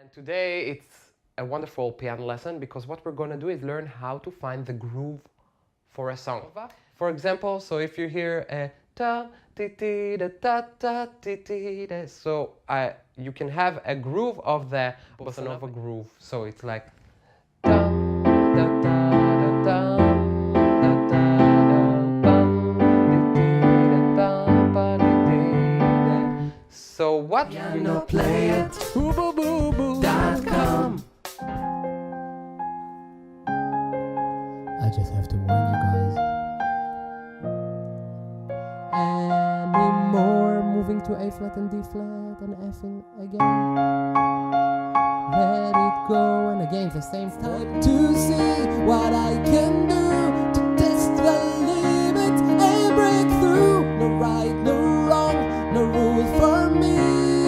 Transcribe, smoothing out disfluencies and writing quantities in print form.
And today it's a wonderful piano lesson because what we're going to do is learn how to find the groove for a song. For example, so if you hear a ta ti ti da ta ta ti ti da, so you can have a groove of the bossa nova groove. So it's like dum da da da dum da da da bum di di da bum ba di di da. So what PianoPlayIt.com. I just have to warn you guys. Any more moving to A flat and D flat and Fing again. Let it go and again the same time to see what I can do to test the limits and break through. No right, no wrong, no rule for me.